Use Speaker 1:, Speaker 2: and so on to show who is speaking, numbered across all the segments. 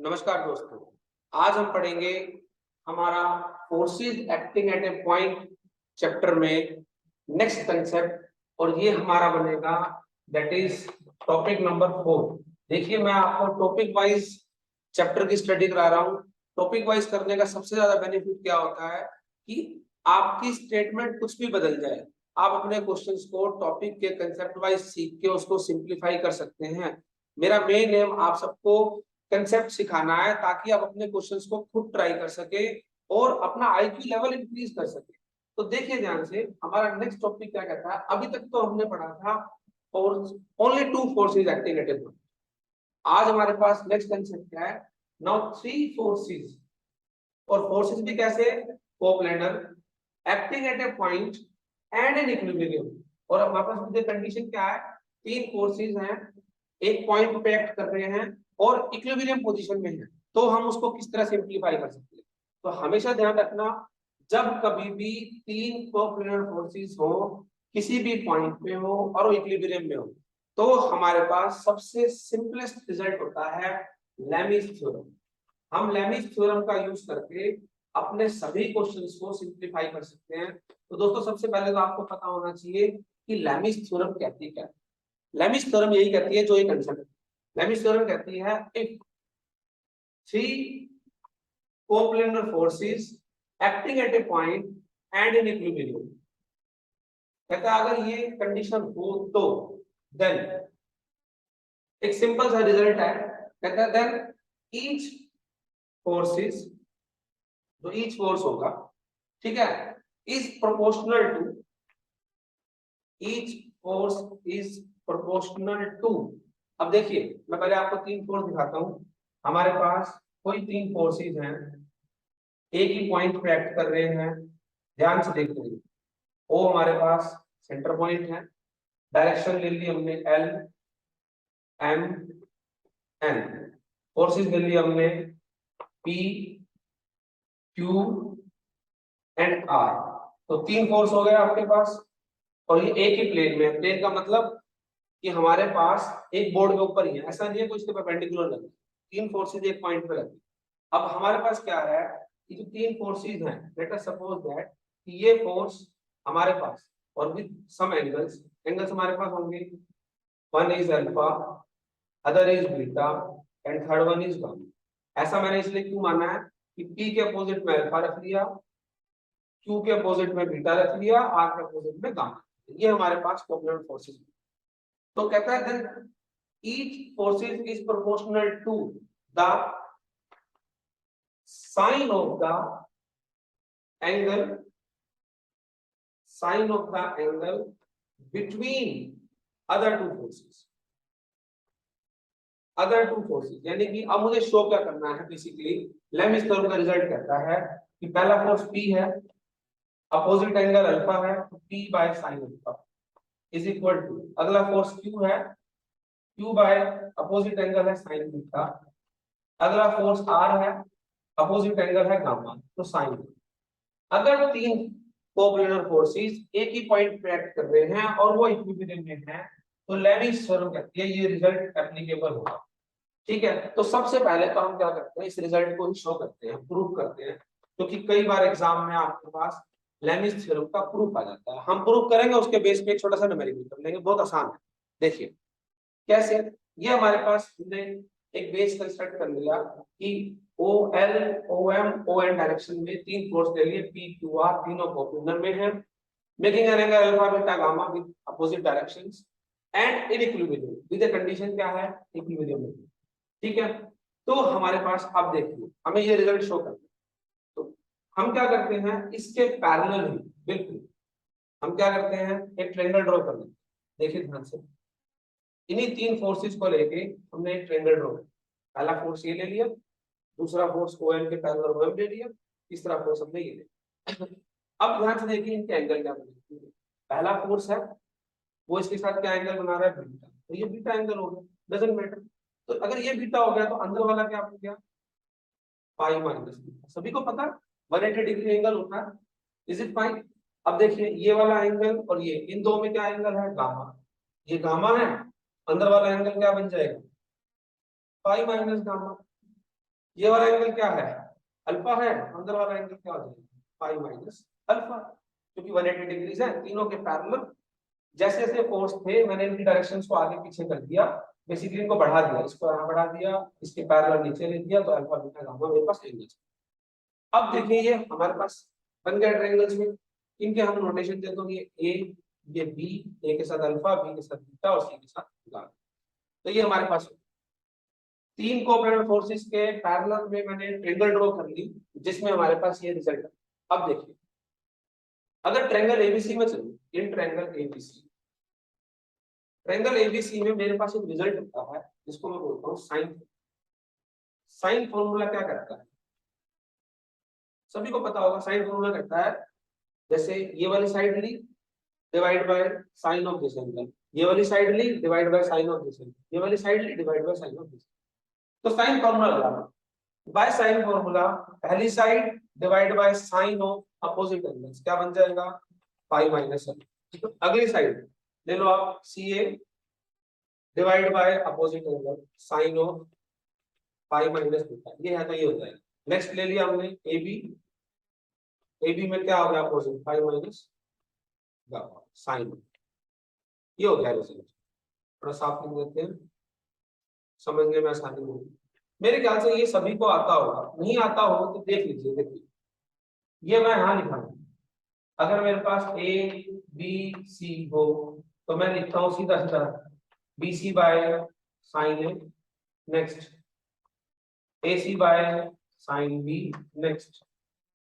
Speaker 1: नमस्कार दोस्तों। आज हम पढ़ेंगे हमारा forces acting at a point chapter में नेक्स्ट कंसेप्ट, और ये हमारा बनेगा दैट इज टॉपिक नंबर 4। देखिए, मैं आपको टॉपिक वाइज चैप्टर की स्टडी करा रहा हूँ। टॉपिक वाइज करने का सबसे ज्यादा बेनिफिट क्या होता है कि आपकी स्टेटमेंट कुछ भी बदल जाए, आप अपने क्वेश्चंस को टॉपिक के कंसेप्ट वाइज सीख के उसको सिंप्लीफाई कर सकते हैं। मेरा मेन एम आप सबको कंसेप्ट सिखाना है ताकि आप अपने क्वेश्चंस को खुद ट्राई कर सके और अपना आईक्यू लेवल इंक्रीज कर सके। तो देखिए ध्यान से, हमारा नेक्स्ट टॉपिक क्या कहता है। अभी तक तो हमने पढ़ा था force, only two forces acting at a point. आज हमारे पास नेक्स्ट कंसेप्ट क्या है, नाउ थ्री फोर्सेस। और फोर्सेस भी कैसे, coplanar, acting at a point and an equilibrium. और हमारे पास मुझे कंडीशन क्या है, तीन फोर्सेस हैं, एक पॉइंट पे एक्ट कर रहे हैं और इक्विलिब्रियम पोजीशन में है। तो हम उसको किस तरह सिंप्लीफाई कर सकते हैं। तो हमेशा ध्यान रखना, जब कभी भी तीन कोप्लेनर फोर्सेस हो, किसी भी पॉइंट पे हो और वो इक्विलिब्रियम में हो, तो हमारे पास सबसे सिंपलेस्ट रिजल्ट होता है लेमिस थ्योरम। हम लेमिस थ्योरम का यूज करके अपने सभी क्वेश्चंस को सिंप्लीफाई कर सकते हैं। तो दोस्तों, सबसे पहले तो आपको पता होना चाहिए कि लेमिस थ्योरम कहती है क्या। लेमिस थ्योरम यही कहती है, जो एक कंसेप्ट है। लेमिस थ्योरम कहती है if three coplanar forces acting at a point and in equilibrium, कहता है अगर ये कंडीशन हो तो देन एक सिंपल सा रिजल्ट है। कहता है देन ईच फोर्सेस, जो ईच फोर्स होगा, ठीक है, is proportional to, each force is proportional to. अब देखिए, मैं पहले आपको तीन फोर्स दिखाता हूं। हमारे पास कोई तीन फोर्सेस हैं, एक ही पॉइंट पे एक्ट कर रहे हैं। ध्यान से देखते रहिए। ओ हमारे पास सेंटर पॉइंट है, डायरेक्शन ले ली हमने एल एम एन, फोर्सेस ले ली हमने पी क्यू एंड आर। तो तीन फोर्स हो गए आपके पास, और ये एक ही प्लेन में है। प्लेन का मतलब कि हमारे पास एक बोर्ड के ऊपर ही है, ऐसा नहीं है कुछ इसके परपेंडिकुलर लगे। तीन फोर्सेस एक पॉइंट पे लगे। अब हमारे पास क्या है कि जो तीन फोर्सेस हैं, लेट अस सपोज दैट कि ये फोर्स हमारे पास और विद सम एंगल्स, एंगल्स हमारे पास होंगे, one is alpha, other is beta and third one is gamma. ऐसा मैंने इसलिए क्यों माना है कि पी के अपोजिट में अल्फा रख लिया, क्यू के अपोजिट में बीटा रख लिया, आर के अपोजिट में गामा। ये हमारे पास कोप्लेनर फोर्सेस। तो कहता है then each forces is proportional to the sine of the angle, sine of the angle between other two forces, other two forces। यानी कि अब मुझे शो क्या करना है, बेसिकली लेमिस थ्योरम का रिजल्ट कहता है कि पहला फोर्स P है, अपोजिट एंगल अल्फा है, तो P by sin alpha is equal to, अगला फोर्स Q है, Q बाय अपोजिट एंगल है sin बीटा, अगला फोर्स R है, अपोजिट एंगल है गामा, तो साइन। अगर तीन कोप्लेनर फोर्सेस एक ही पॉइंट पे एक्ट कर रहे हैं और वो इक्विलिब्रियम में है, तो लेमिस थ्योरम कहती है ये रिजल्ट एप्लीकेबल होगा। ठीक है, तो सबसे पहले तो हम क्या करते हैं, इस रिजल्ट को ही शो करते हैं, प्रूव करते हैं, क्योंकि कई बार एग्जाम में आपके पास लेमिस थ्योरम का प्रूफ आ जाता है। हम प्रूव करेंगे, उसके बेस पे एक छोटा सा न्यूमेरिकल कर लेंगे, बहुत आसान है। देखिए कैसे, ये हमारे पास हमने एक बेस कंस्ट्रक्ट कर लिया कि O L O M O N direction में तीन फोर्स ले लिए, पी क्यू आर, तीनों कोप्लेनर में है, making an angle alpha beta gamma with opposite directions and in equilibrium with the condition क्या है, इक्विलिब्रियम में। ठीक है, तो हमारे पास अब देखिए हमें ये रिजल्ट शो करना है। तो हम क्या करते हैं, इसके पैरेलल ही बिल्कुल हम क्या करते हैं, एक ट्रायंगल ड्रॉ कर लेते हैं। देखिए ध्यान से, इन्हीं तीन फोर्सेस को लेके हमने एक ट्रायंगल ड्रॉ किया। पहला फोर्स ये ले लिया, दूसरा फोर्स OM के पैरेलल OM ले लिया, तीसरा फोर्स हमने ये ले लिया। अब ध्यान से देखिए इनके एंगल क्या बने। पहला फोर्स है वो इसके साथ क्या एंगल बना रहा है, बीटा, तो ये बीटा एंगल हो गया, डजंट मैटर। तो अगर ये बीटा हो गया तो अंदर वाला क्या हो गया, पाई माइनस बीटा। सभी को पता 180 डिग्री एंगल होता है, इज इट फाइन। अब देखिए ये वाला एंगल और ये, इन दो में क्या एंगल है, गामा। ये गामा है, अंदर वाला एंगल क्या बन जाएगा, पाई माइनस गामा। ये वाला एंगल क्या है, अल्फा है, अंदर वाला एंगल क्या हो जाएगा, पाई माइनस अल्फा, क्योंकि 180 डिग्रीज है तीनों के पैरेलल। जैसे जैसे फोर्स थे मैंने इनकी डायरेक्शंस को आगे पीछे कर दिया, बेसिकली इनको बढ़ा दिया, इसको यहाँ बढ़ा दिया, इसके पैरेलल नीचे ले दिया, तो अल्फा बीटा गामा मेरे पास एंगल। अब देखिए ये हमारे पास बन गए ट्रायंगल्स में, इनके हम नोटेशन दे दो, ये बी, ए के साथ अल्फा, बी के साथ बीटा और सी के साथ गामा। तो ये हमारे पास तीन कोऑपरेटिव फोर्सेस के पैरेलल में मैंने ट्रायंगल ड्रॉ कर ली, जिसमें हमारे पास ये रिजल्ट है। अब देखिए अगर ट्रायंगल एबीसी में चलिए, इन ट्रायंगल एबीसी में मेरे पास एक रिजल्ट होता है जिसको मैं बोलता हूँ साइन। साइन फॉर्मूला क्या करता है, सभी को पता होगा, साइन फॉर्मूला करता है जैसे ये वाली साइड ली divide by sine of this angle, ये वाली साइड ली divide by sine of this angle, ये वाली साइड ली divide by sine of this. तो साइन फॉर्मूला लगाना, बाय साइन फॉर्मूला पहली side divide by sine of opposite angles, क्या बन जाएगा, पाई माइनस एल। अगली साइड ले लो आप, C A divide by opposite angle sine of pi minus beta, ये है तो ये हो जाएगा। नेक्स्ट ले लिया हमने ए बी, ए बी में क्या हो गया अपोजिट, पाई माइनस साइन, ये हो गया रिजल्ट। थोड़ा साफ लिख देते हैं समझने में आसानी होगी। मेरे ख्याल से ये सभी को आता होगा, नहीं आता हो तो देख लीजिए। देखिए ये मैं यहाँ लिखा हूँ, अगर मेरे पास ए बी सी हो तो मैं लिखता हूँ सीधा सीधा B C by sine A, next A C by sine B, next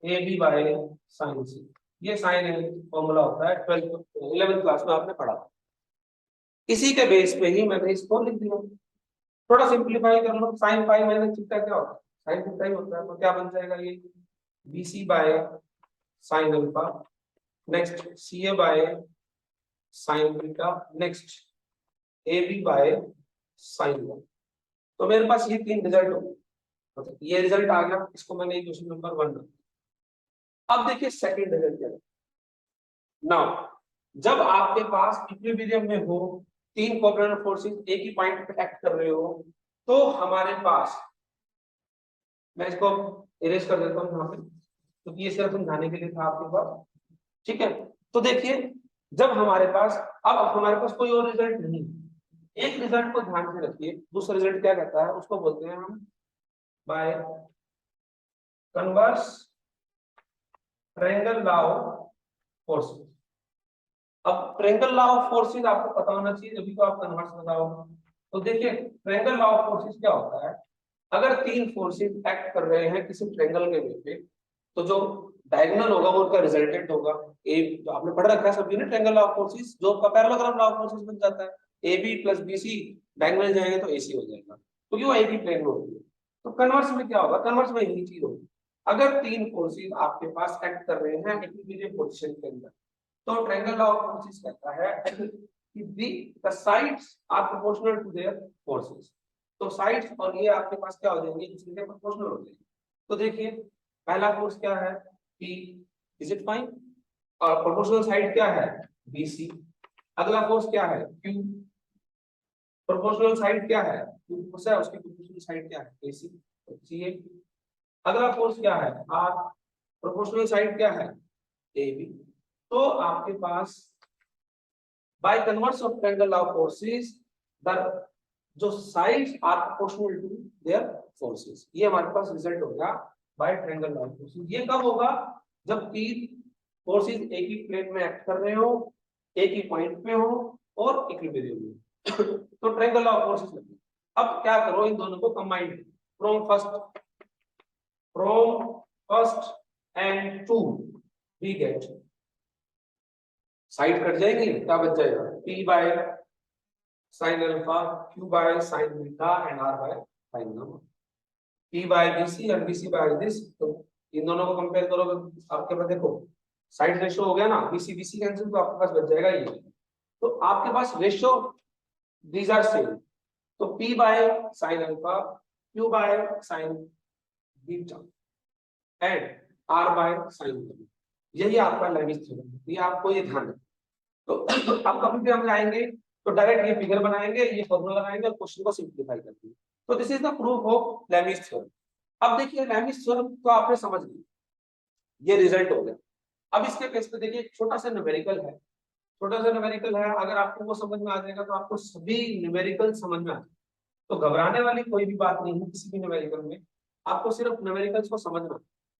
Speaker 1: A B by sine C. ये साइन ए फॉर्मूला होता है 11th क्लास में आपने पढ़ा, इसी के बेस पे ही मैंने इसको लिख दिया। थोड़ा सिंप्लीफाई कर लो, साइन पाई माइनस थीटा क्या होता है, साइन थीटा ही होता है, तो क्या बन जाएगा ये B C by sine alpha, next C A by sine beta, next A B by sine one. तो मेरे पास ये तीन रिजल्ट हो गए, तो ये रिजल्ट आ गया, इसको मैंने क्वेश्चन नंबर 1 रखा। अब देखिए सेकंड रिजल्ट क्या है। नाउ जब आपके पास इक्विलिब्रियम में हो, तीन कोऑपरेटिव फोर्सेस एक ही पॉइंट पे एक्ट कर रहे हो, तो हमारे पास, मैं इसको इरेज कर देता हूँ यहाँ पे क्योंकि ये सिर्फ समझाने के लिए था आपके पास, ठीक है। तो देखिए जब हमारे पास, अब हमारे पास कोई और रिजल्ट नहीं, एक रिजल्ट को ध्यान से रखिए, दूसरा रिजल्ट क्या कहता है, उसको बोलते हैं हम by converse triangle law of forces. अब ट्रायंगल लॉ ऑफ फोर्सेस आपको पता होना चाहिए, जब भी तो आप कन्वर्स लगाओगे। तो देखिए ट्रायंगल लॉ ऑफ फोर्सेस क्या होता है, अगर तीन फोर्सेस एक्ट कर रहे हैं किसी ट्रायंगल के वे पे, तो जो डायगोनल होगा वो उनका रिजल्टेंट होगा। ए जो आपने पढ़ रखा है सभी ने ट्रायंगल लॉ ऑफ फोर्सेस, जो का पैरेललोग्राम लॉ ऑफ फोर्सेस बन जाता है A B plus B C, diagonal जाएंगे तो ए सी हो जाएगा, क्योंकि वो एक ही प्लेन में होती है। तो कन्वर्स में क्या होगा, कन्वर्स में यही चीज होगी, अगर तीन फोर्सेस आपके पास एक्ट कर रहे हैं इक्विलिब्रियम पोजीशन के अंदर, तो ट्रायंगल लॉ ऑफ फोर्सेस कहता है कि the sides are proportional to their forces। तो साइड्स और ये आपके पास क्या हो जाएंगे, दूसरे के प्रोपोर्शनल हो जाएंगे। तो देखिए पहला फोर्स क्या है P, इज इट फाइन, और प्रोपोर्शनल साइड क्या है BC। अगला फोर्स क्या है Q, प्रोपोर्शनल साइड क्या है Q फोर्स है, उसकी प्रोपोर्शनल साइड क्या है AC, CA। अगला फोर्स क्या है R, प्रोपोर्शनल साइड क्या है AB। तो आपके पास by converse of triangle law of forces the जो sides are proportional to their forces, ये हमारे पास रिजल्ट हो गया by triangle law of forces. ये कब होगा, जब तीन फोर्सेस एक ही प्लेन में एक्ट कर रहे हो, एक ही पॉइंट पे हो और इक्विलिब्रियम में। तो ट्रायंगल लॉ ऑफ फोर्सेस लगे। अब क्या करो, इन दोनों को combine from first and two we get, side cut जाएंगे, क्या बच जाएगा P by sine alpha, Q by sine beta and R by sine gamma. P by BC और BC बाय दिस, तो इन दोनों को कंपेयर करो आपके पास देखो साइड रेशियो हो गया ना, BC BC कैंसिल, तो आपके पास बच जाएगा ये। तो आपके पास रेशियो दीज आर सेम, तो P by sine alpha, Q by sine beta and R by sine gamma, यही आपका लेविस थ्योरम। ये आपको ये ध्यान रखना। तो अब कभी भी हम जाएंगे तो डायरेक्ट ये फिगर बनाएंगे, ये फॉर्मूला लगाएंगे और क्वेश्चन को सिंपलीफाई कर देंगे। तो this is the proof of Lami's theorem. अब देखिए लैमिस थ्योरम तो आपने समझ लिया, ये रिजल्ट हो गया। अब इसके केस पे देखिए छोटा सा न्यूमेरिकल है, छोटा सा न्यूमेरिकल है, अगर आपको वो समझ में आ जाएगा तो आपको सभी न्यूमेरिकल समझ में आ जाएगा। तो घबराने वाली कोई भी बात नहीं है किसी भी न्यूमेरिकल में, आपको सिर्फ न्यूमेरिकल्स को समझना।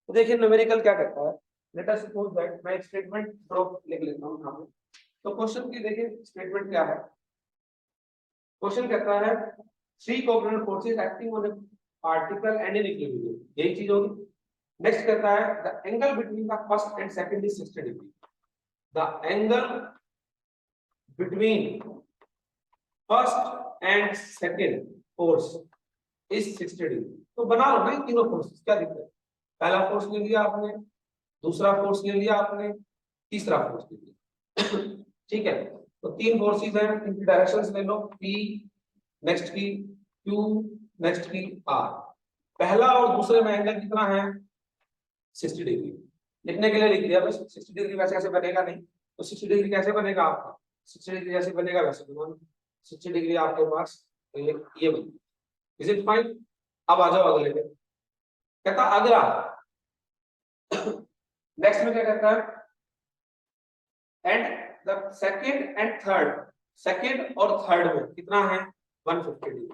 Speaker 1: तो देखिए न्यूमेरिकल क्या कहता है, लेट अस सपोज दैट मैं एक स्टेटमेंट ड्रॉप लिख लेता हूं यहां पे। तो क्वेश्चन की देखिए स्टेटमेंट क्या है, क्वेश्चन कहता है three coordinate forces acting on A particle and in equilibrium, यही चीज होगी। नेक्स्ट कहता है the angle between the first and second is 60 degree, the angle between first and second force is 60 degree. तो बना लो ना तीनों फोर्सेस, क्या दिक्कत है, पहला फोर्स ले लिया आपने, दूसरा फोर्स ले लिया आपने, तीसरा फोर्स ले लिया ठीक है। तो तीन फोर्सेस हैं, इनकी डायरेक्शंस ले लो, P नेक्स्ट की Q नेक्स्ट की R। पहला और दूसरे में एंगल कितना है 60 डिग्री, लिखने के लिए लिख दिया बस। 60 डिग्री वैसे ऐसे बनेगा नहीं, तो 60 डिग्री कैसे बनेगा आपका, 60 डिग्री जैसे बनेगा वैसे बनाना। 60 डिग्री आपके पास तो ये बन, इज इट फाइन। अब आ जाओ अगले पे, कहता अगला नेक्स्ट में क्या कहता है, and the second and third, second और थर्ड में कितना है 150 डिग्री,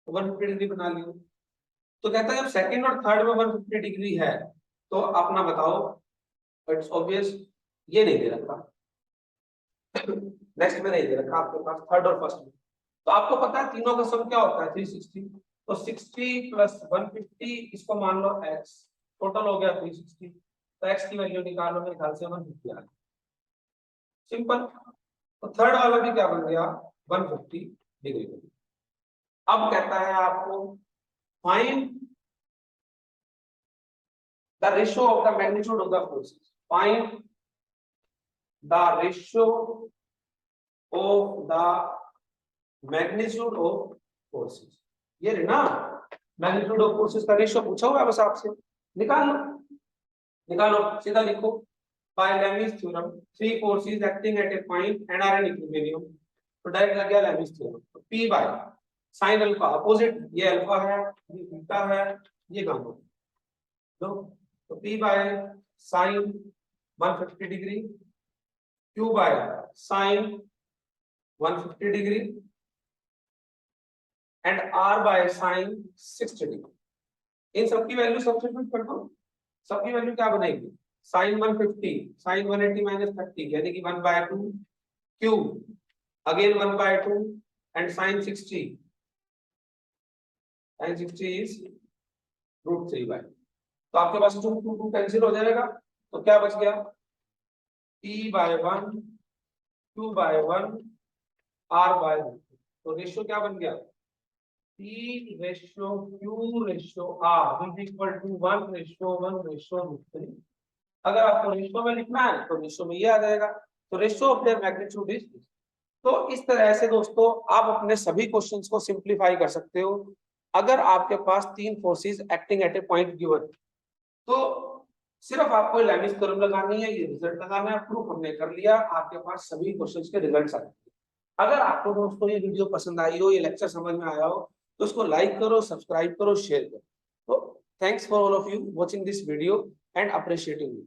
Speaker 1: तो 150 डिग्री बना लियो। तो कहता है जब सेकंड और थर्ड में 150 डिग्री है तो अपना बताओ, इट्स ऑब्वियस ये नहीं दे रखा नेक्स्ट में नहीं दे रखा आपके पास थर्ड और फर्स्ट में, तो आपको पता है तीनों का सम क्या होता है 360, तो 60 प्लस 150 इसको मान लो x, टोटल हो गया 360, तो x की वैल्यू निकालो, मेरे ख्याल से 150 आ गई, सिंपल। तो थर्ड वाला भी क्या बन गया 150 डिग्री। अब कहता है आपको find the ratio of the magnitude of the forces, find the ratio of the magnitude of forces, ये रे ना मैग्नीट्यूड ऑफ फोर्सेस का रेशियो पूछा हुआ है बस आपसे, निकाल लो, निकालो सीधा लिखो, by Lami's theorem three forces acting at a point and are in equilibrium, तो डायरेक्ट लग गया लैमिस थ्योरम। तो P by sin alpha opposite, ये अल्फा है ये बीटा है ये गामा, तो P by sin 150 degree, Q by sin 150 degree and R by sin 60 degree. इन सबकी वैल्यू सब्स्टिट्यूट कर दो, सबकी वैल्यू क्या बनेगी sin 150 sin 180 माइनस 30 यानी कि 1/2 Q again 1/2 and sin 60 is √3/, तो आपके पास 2 कैंसिल हो जाएगा, तो क्या बच गया P/1 Q/1 R/1, तो रेशियो क्या बन गया P ratio Q ratio R is equal to 1:1:3। अगर आपको रेशियो में लिखना है तो रेशियो में ये आ जाएगा, तो ratio of their magnitude is. तो इस तरह से दोस्तों आप अपने सभी क्वेश्चंस को सिंपलीफाई कर सकते हो। अगर आपके पास तीन forces acting at a point given, तो सिर्फ आपको लैमिस थ्योरम लगानी है, ये रिजल्ट लगाना है, प्रूफ हमने कर लिया, आपके पास सभी क्वेश्चंस के रिजल्ट्स आ जाएंगे। अगर आपको दोस्तों ये वीडियो पसंद आई हो, ये लेक्चर समझ में आया हो, तो इसको लाइक करो, सब्सक्राइब करो, शेयर करो। तो thanks for all of you watching this video and appreciating me.